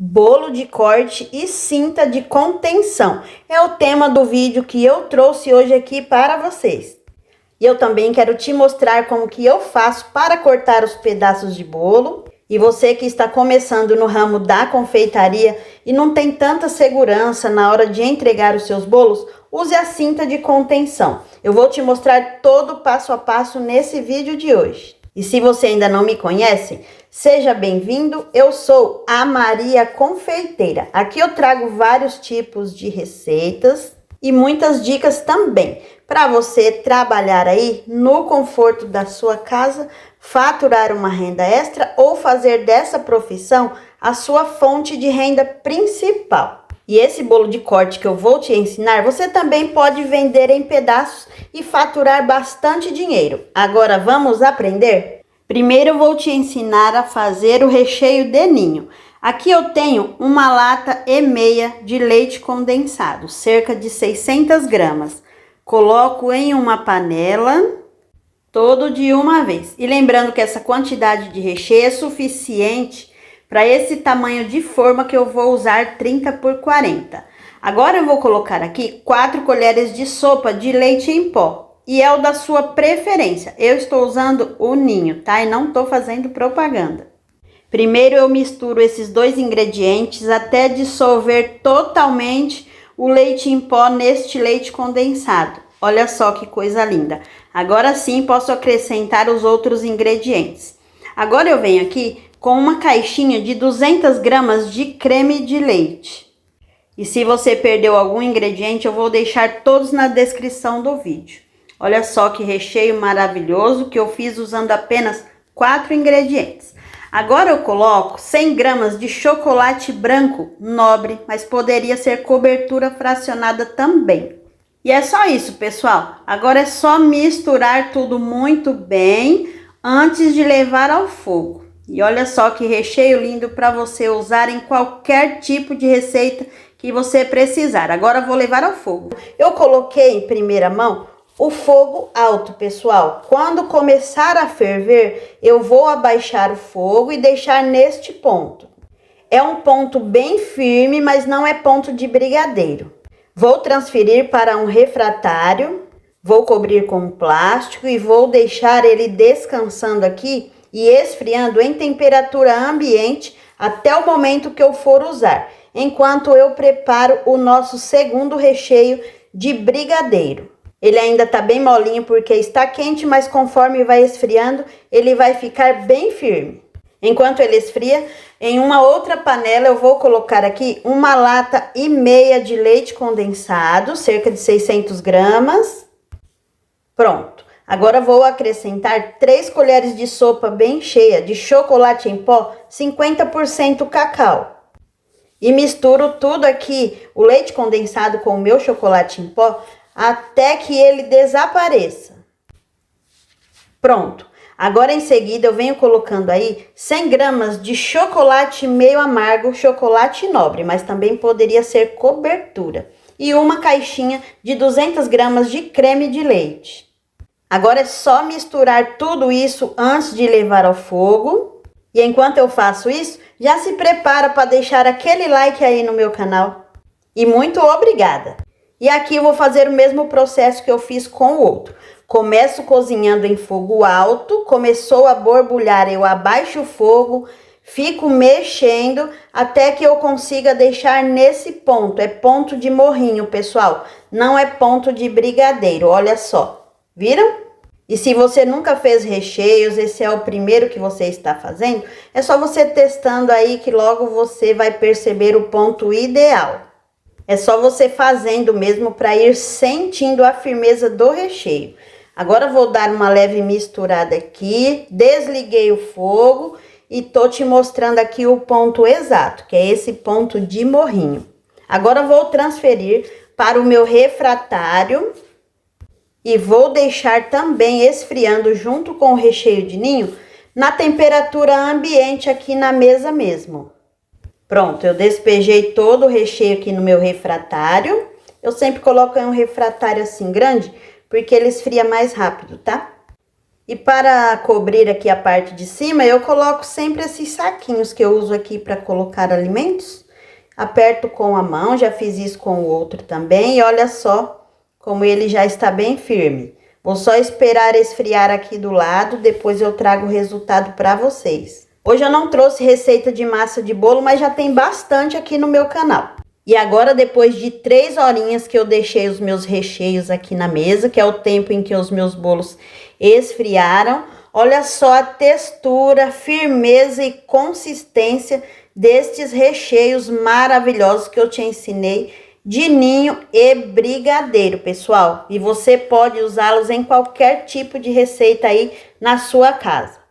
Bolo de corte e cinta de contenção. É o tema do vídeo que eu trouxe hoje aqui para vocês. E eu também quero te mostrar como que eu faço para cortar os pedaços de bolo. E você que está começando no ramo da confeitaria e não tem tanta segurança na hora de entregar os seus bolos, use a cinta de contenção. Eu vou te mostrar todo o passo a passo nesse vídeo de hoje. E se você ainda não me conhece, seja bem-vindo, eu sou a Maria Confeiteira. Aqui eu trago vários tipos de receitas e muitas dicas também, para você trabalhar aí no conforto da sua casa, faturar uma renda extra ou fazer dessa profissão a sua fonte de renda principal. E esse bolo de corte que eu vou te ensinar, você também pode vender em pedaços e faturar bastante dinheiro. Agora vamos aprender? Primeiro eu vou te ensinar a fazer o recheio de ninho. Aqui eu tenho uma lata e meia de leite condensado, cerca de 600 gramas. Coloco em uma panela, todo de uma vez. E lembrando que essa quantidade de recheio é suficiente para esse tamanho de forma que eu vou usar 30 por 40. Agora eu vou colocar aqui 4 colheres de sopa de leite em pó. E é o da sua preferência. Eu estou usando o ninho, tá? E não estou fazendo propaganda. Primeiro eu misturo esses dois ingredientes até dissolver totalmente o leite em pó neste leite condensado. Olha só que coisa linda. Agora sim posso acrescentar os outros ingredientes. Agora eu venho aqui com uma caixinha de 200 gramas de creme de leite. E se você perdeu algum ingrediente, eu vou deixar todos na descrição do vídeo. Olha só que recheio maravilhoso que eu fiz usando apenas 4 ingredientes. Agora eu coloco 100 gramas de chocolate branco nobre, mas poderia ser cobertura fracionada também. E é só isso, pessoal. Agora é só misturar tudo muito bem antes de levar ao fogo. E olha só que recheio lindo para você usar em qualquer tipo de receita que você precisar. Agora eu vou levar ao fogo. Eu coloquei em primeira mão o fogo alto, pessoal. Quando começar a ferver, eu vou abaixar o fogo e deixar neste ponto. É um ponto bem firme, mas não é ponto de brigadeiro. Vou transferir para um refratário, vou cobrir com plástico e vou deixar ele descansando aqui e esfriando em temperatura ambiente até o momento que eu for usar, enquanto eu preparo o nosso segundo recheio de brigadeiro. Ele ainda tá bem molinho porque está quente, mas conforme vai esfriando, ele vai ficar bem firme. Enquanto ele esfria, em uma outra panela eu vou colocar aqui uma lata e meia de leite condensado, cerca de 600 gramas. Pronto. Agora vou acrescentar 3 colheres de sopa bem cheia de chocolate em pó, 50% cacau. E misturo tudo aqui, o leite condensado com o meu chocolate em pó, até que ele desapareça. Pronto. Agora em seguida eu venho colocando aí 100 gramas de chocolate meio amargo, chocolate nobre, mas também poderia ser cobertura. E uma caixinha de 200 gramas de creme de leite. Agora é só misturar tudo isso antes de levar ao fogo. E enquanto eu faço isso, já se prepara para deixar aquele like aí no meu canal. E muito obrigada! E aqui eu vou fazer o mesmo processo que eu fiz com o outro. Começo cozinhando em fogo alto, começou a borbulhar, eu abaixo o fogo, fico mexendo até que eu consiga deixar nesse ponto. É ponto de morrinho, pessoal, não é ponto de brigadeiro, olha só. Viram? E se você nunca fez recheios, esse é o primeiro que você está fazendo, é só você testando aí que logo você vai perceber o ponto ideal. É só você fazendo mesmo para ir sentindo a firmeza do recheio. Agora vou dar uma leve misturada aqui, desliguei o fogo e tô te mostrando aqui o ponto exato, que é esse ponto de morrinho. Agora vou transferir para o meu refratário e vou deixar também esfriando junto com o recheio de ninho na temperatura ambiente aqui na mesa mesmo. Pronto, eu despejei todo o recheio aqui no meu refratário. Eu sempre coloco em um refratário assim grande, porque ele esfria mais rápido, tá? E para cobrir aqui a parte de cima, eu coloco sempre esses saquinhos que eu uso aqui para colocar alimentos. Aperto com a mão, já fiz isso com o outro também. E olha só como ele já está bem firme. Vou só esperar esfriar aqui do lado, depois eu trago o resultado para vocês. Hoje eu não trouxe receita de massa de bolo, mas já tem bastante aqui no meu canal. E agora, depois de 3 horinhas que eu deixei os meus recheios aqui na mesa, que é o tempo em que os meus bolos esfriaram, olha só a textura, firmeza e consistência destes recheios maravilhosos que eu te ensinei de ninho e brigadeiro, pessoal. E você pode usá-los em qualquer tipo de receita aí na sua casa.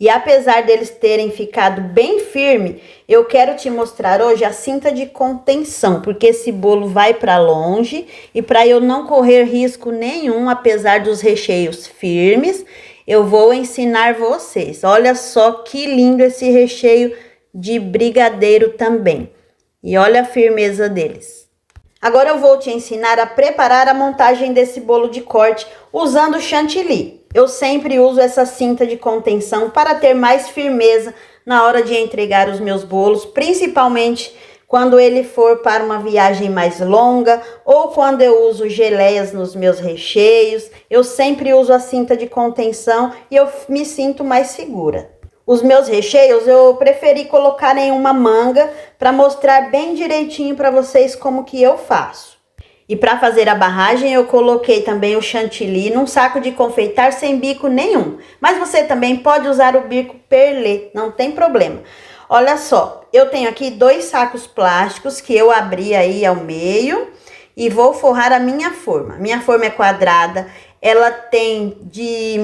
E apesar deles terem ficado bem firme, eu quero te mostrar hoje a cinta de contenção, porque esse bolo vai para longe e para eu não correr risco nenhum, apesar dos recheios firmes, eu vou ensinar vocês. Olha só que lindo esse recheio de brigadeiro também. E olha a firmeza deles. Agora eu vou te ensinar a preparar a montagem desse bolo de corte usando chantilly. Eu sempre uso essa cinta de contenção para ter mais firmeza na hora de entregar os meus bolos, principalmente quando ele for para uma viagem mais longa ou quando eu uso geleias nos meus recheios. Eu sempre uso a cinta de contenção e eu me sinto mais segura. Os meus recheios eu preferi colocar em uma manga para mostrar bem direitinho para vocês como que eu faço. E para fazer a barragem eu coloquei também o chantilly num saco de confeitar sem bico nenhum. Mas você também pode usar o bico perlê, não tem problema. Olha só, eu tenho aqui 2 sacos plásticos que eu abri aí ao meio e vou forrar a minha forma. Minha forma é quadrada, ela tem de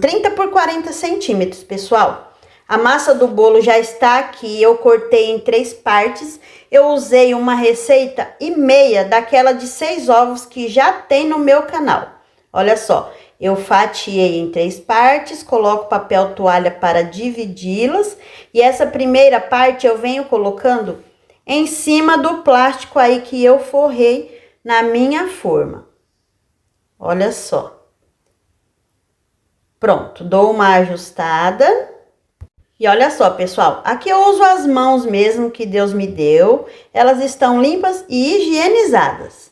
30 por 40 centímetros, pessoal. A massa do bolo já está aqui, eu cortei em 3 partes. Eu usei uma receita e meia daquela de 6 ovos que já tem no meu canal. Olha só, eu fatiei em 3 partes, coloco papel toalha para dividi-las. E essa primeira parte eu venho colocando em cima do plástico aí que eu forrei na minha forma. Olha só. Pronto, dou uma ajustada. E olha só, pessoal, aqui eu uso as mãos mesmo que Deus me deu. Elas estão limpas e higienizadas.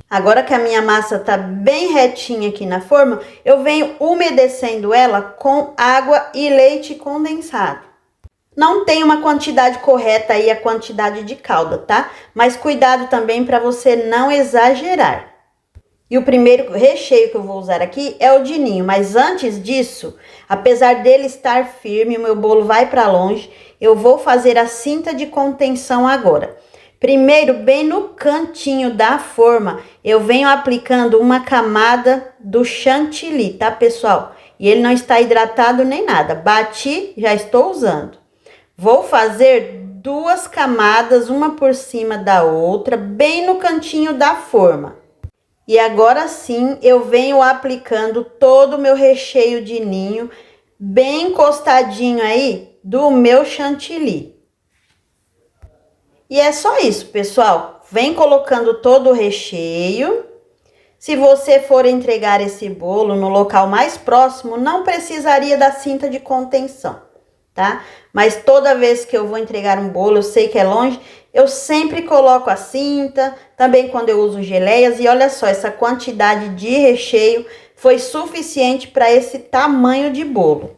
Agora que a minha massa tá bem retinha aqui na forma, eu venho umedecendo ela com água e leite condensado. Não tem uma quantidade correta aí, a quantidade de calda, tá? Mas cuidado também para você não exagerar. E o primeiro recheio que eu vou usar aqui é o de ninho, mas antes disso, apesar dele estar firme, o meu bolo vai para longe, eu vou fazer a cinta de contenção agora. Primeiro, bem no cantinho da forma, eu venho aplicando uma camada do chantilly, tá, pessoal? E ele não está hidratado nem nada. Bati, já estou usando. Vou fazer 2 camadas, uma por cima da outra, bem no cantinho da forma. E agora sim, eu venho aplicando todo o meu recheio de ninho, bem encostadinho aí do meu chantilly. E é só isso, pessoal. Vem colocando todo o recheio. Se você for entregar esse bolo no local mais próximo, não precisaria da cinta de contenção, tá? Mas toda vez que eu vou entregar um bolo, eu sei que é longe, eu sempre coloco a cinta, também quando eu uso geleias. E olha só, essa quantidade de recheio foi suficiente para esse tamanho de bolo.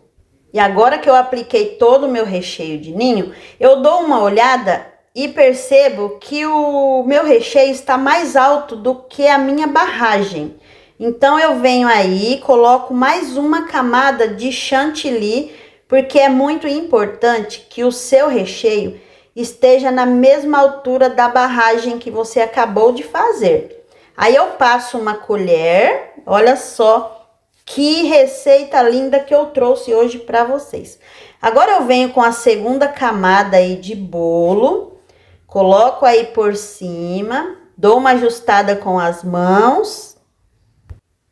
E agora que eu apliquei todo o meu recheio de ninho, eu dou uma olhada e percebo que o meu recheio está mais alto do que a minha barragem. Então eu venho aí, coloco mais uma camada de chantilly, porque é muito importante que o seu recheio esteja na mesma altura da barragem que você acabou de fazer. Aí eu passo uma colher, olha só que receita linda que eu trouxe hoje para vocês. Agora eu venho com a segunda camada aí de bolo, coloco aí por cima, dou uma ajustada com as mãos.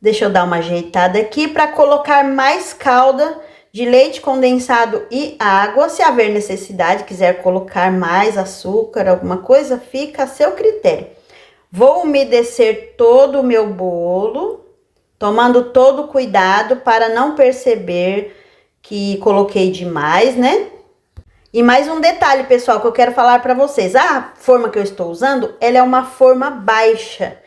Deixa eu dar uma ajeitada aqui para colocar mais calda de leite condensado e água. Se haver necessidade, quiser colocar mais açúcar, alguma coisa, fica a seu critério. Vou umedecer todo o meu bolo, tomando todo cuidado para não perceber que coloquei demais, né? E mais um detalhe, pessoal, que eu quero falar para vocês. A forma que eu estou usando, ela é uma forma baixa.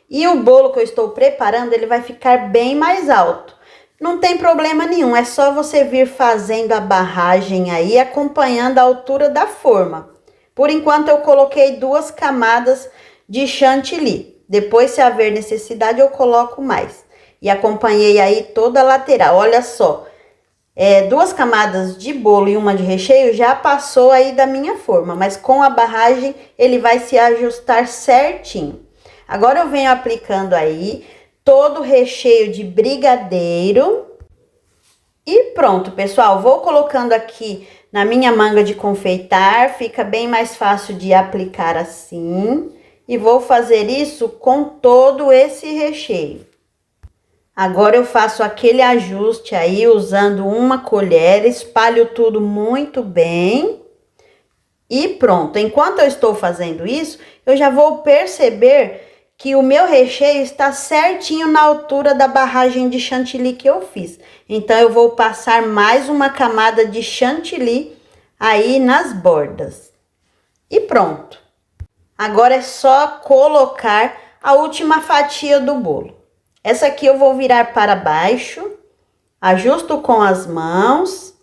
E o bolo que eu estou preparando, ele vai ficar bem mais alto. Não tem problema nenhum, é só você vir fazendo a barragem aí, acompanhando a altura da forma. Por enquanto, eu coloquei 2 camadas de chantilly. Depois, se haver necessidade, eu coloco mais. E acompanhei aí toda a lateral, olha só. 2 camadas de bolo e uma de recheio já passou aí da minha forma, mas com a barragem ele vai se ajustar certinho. Agora eu venho aplicando aí todo o recheio de brigadeiro e pronto, pessoal. Vou colocando aqui na minha manga de confeitar, fica bem mais fácil de aplicar assim. E vou fazer isso com todo esse recheio. Agora eu faço aquele ajuste aí usando uma colher, espalho tudo muito bem e pronto. Enquanto eu estou fazendo isso, eu já vou perceber que o meu recheio está certinho na altura da barragem de chantilly que eu fiz. Então eu vou passar mais uma camada de chantilly aí nas bordas. E pronto. Agora é só colocar a última fatia do bolo. Essa aqui eu vou virar para baixo, ajusto com as mãos.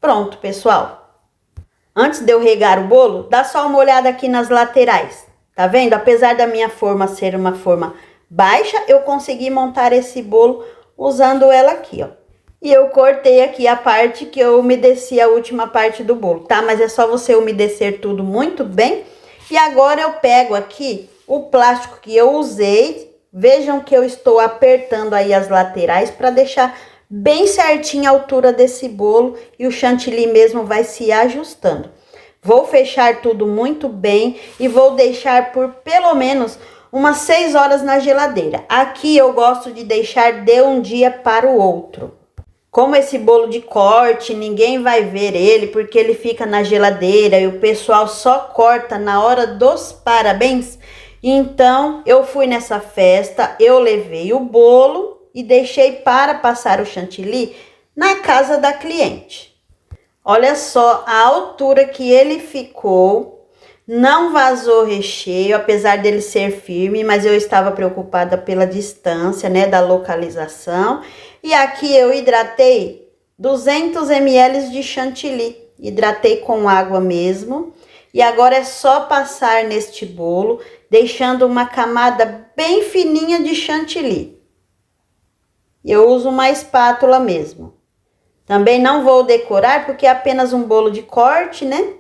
Pronto, pessoal. Antes de eu regar o bolo, dá só uma olhada aqui nas laterais. Tá vendo? Apesar da minha forma ser uma forma baixa, eu consegui montar esse bolo usando ela aqui, ó. E eu cortei aqui a parte que eu umedeci a última parte do bolo, tá? Mas é só você umedecer tudo muito bem. E agora eu pego aqui o plástico que eu usei. Vejam que eu estou apertando aí as laterais para deixar bem certinho a altura desse bolo e o chantilly mesmo vai se ajustando. Vou fechar tudo muito bem e vou deixar por pelo menos umas 6 horas na geladeira. Aqui eu gosto de deixar de um dia para o outro. Como esse bolo de corte, ninguém vai ver ele porque ele fica na geladeira e o pessoal só corta na hora dos parabéns. Então, eu fui nessa festa, eu levei o bolo e deixei para passar o chantilly na casa da cliente. Olha só a altura que ele ficou, não vazou recheio, apesar dele ser firme, mas eu estava preocupada pela distância, né, da localização. E aqui eu hidratei 200 ml de chantilly, hidratei com água mesmo. E agora é só passar neste bolo, deixando uma camada bem fininha de chantilly. Eu uso uma espátula mesmo. Também não vou decorar porque é apenas um bolo de corte, né?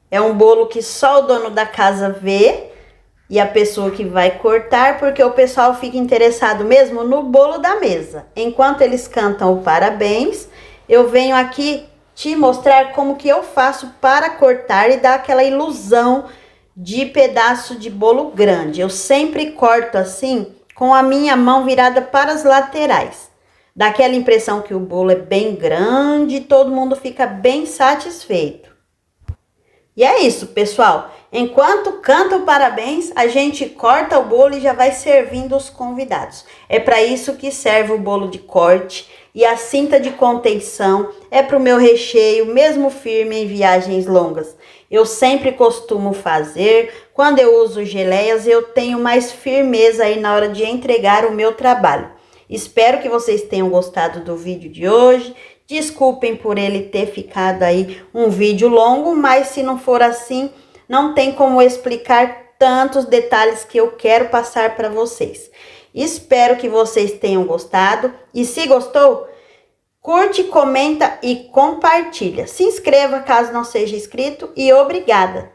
É um bolo que só o dono da casa vê e a pessoa que vai cortar, porque o pessoal fica interessado mesmo no bolo da mesa. Enquanto eles cantam o parabéns, eu venho aqui te mostrar como que eu faço para cortar e dar aquela ilusão de pedaço de bolo grande. Eu sempre corto assim, com a minha mão virada para as laterais. Dá aquela impressão que o bolo é bem grande e todo mundo fica bem satisfeito. E é isso, pessoal. Enquanto canta o parabéns, a gente corta o bolo e já vai servindo os convidados. É para isso que serve o bolo de corte. E a cinta de contenção é para o meu recheio, mesmo firme em viagens longas. Eu sempre costumo fazer. Quando eu uso geleias, eu tenho mais firmeza aí na hora de entregar o meu trabalho. Espero que vocês tenham gostado do vídeo de hoje. Desculpem por ele ter ficado aí um vídeo longo, mas se não for assim, não tem como explicar tantos detalhes que eu quero passar para vocês. Espero que vocês tenham gostado e se gostou, curte, comenta e compartilha. Se inscreva caso não seja inscrito e obrigada!